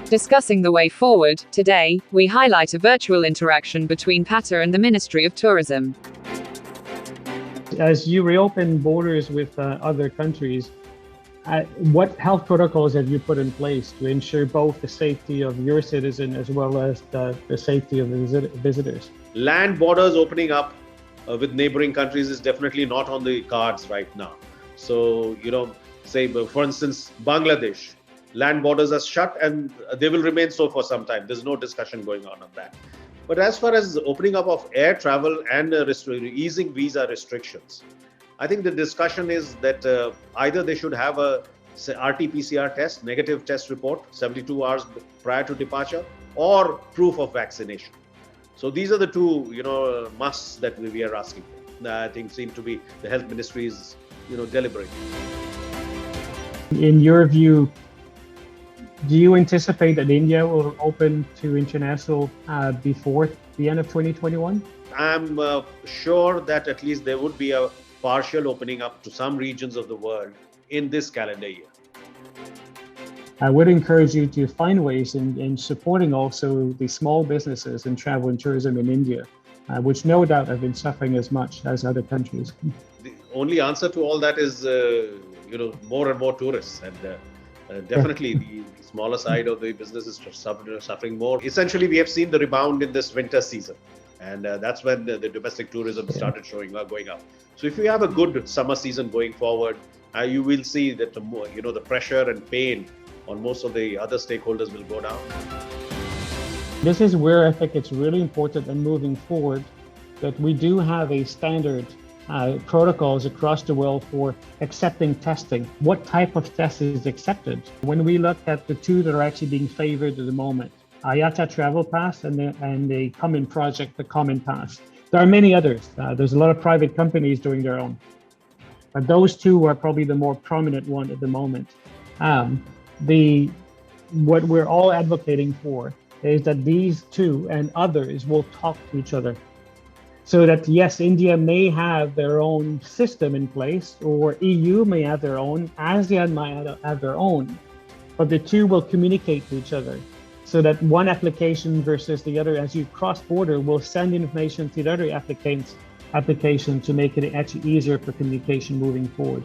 Discussing the way forward, today, we highlight a virtual interaction between PATA and the Ministry of Tourism. As you reopen borders with other countries, what health protocols have you put in place to ensure both the safety of your citizen as well as the safety of the visitors? Land borders opening up with neighboring countries is definitely not on the cards right now. So, say, for instance, Bangladesh, land borders are shut and they will remain so for some time. There's no discussion going on that. But as far as opening up of air travel and easing visa restrictions, I think the discussion is that either they should have a RT-PCR test, negative test report, 72 hours prior to departure, or proof of vaccination. So these are the two, musts that we are asking for. That I think seem to be the health ministry is, deliberating. In your view, do you anticipate that India will open to international before the end of 2021? I'm sure that at least there would be a partial opening up to some regions of the world in this calendar year. I would encourage you to find ways in supporting also the small businesses in travel and tourism in India, which no doubt have been suffering as much as other countries. The only answer to all that is, more and more tourists. And definitely the smaller side of the business is suffering more. Essentially, we have seen the rebound in this winter season. And that's when the domestic tourism started going up. So if you have a good summer season going forward, you will see that the pressure and pain on most of the other stakeholders will go down. This is where I think it's really important and moving forward that we do have a standard protocols across the world for accepting testing. What type of test is accepted? When we look at the two that are actually being favored at the moment, IATA Travel Pass and the Common Project, the Common Pass. There are many others. There's a lot of private companies doing their own. But those two are probably the more prominent one at the moment. What we're all advocating for is that these two and others will talk to each other. So that, yes, India may have their own system in place, or EU may have their own, ASEAN might have their own, but the two will communicate to each other. So that one application versus the other, as you cross border, will send information to the other application to make it actually easier for communication moving forward.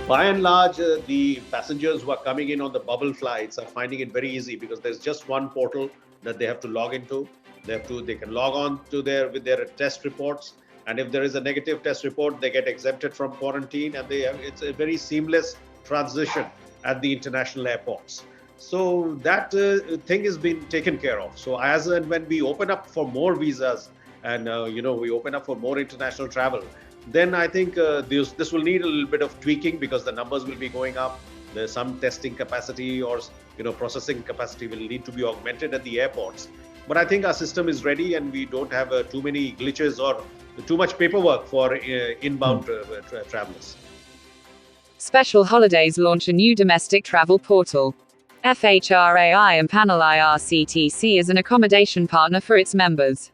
By and large, the passengers who are coming in on the bubble flights are finding it very easy because there's just one portal that they have to log into. They can log on to with their test reports, and if there is a negative test report, they get exempted from quarantine, and it's a very seamless transition at the international airports. So that thing is being taken care of. So as and when we open up for more visas and we open up for more international travel, then I think this will need a little bit of tweaking because the numbers will be going up. There's some testing capacity or processing capacity will need to be augmented at the airports. But I think our system is ready and we don't have too many glitches or too much paperwork for inbound travelers. Special Holidays launch a new domestic travel portal. FHRAI empanel IRCTC as an accommodation partner for its members.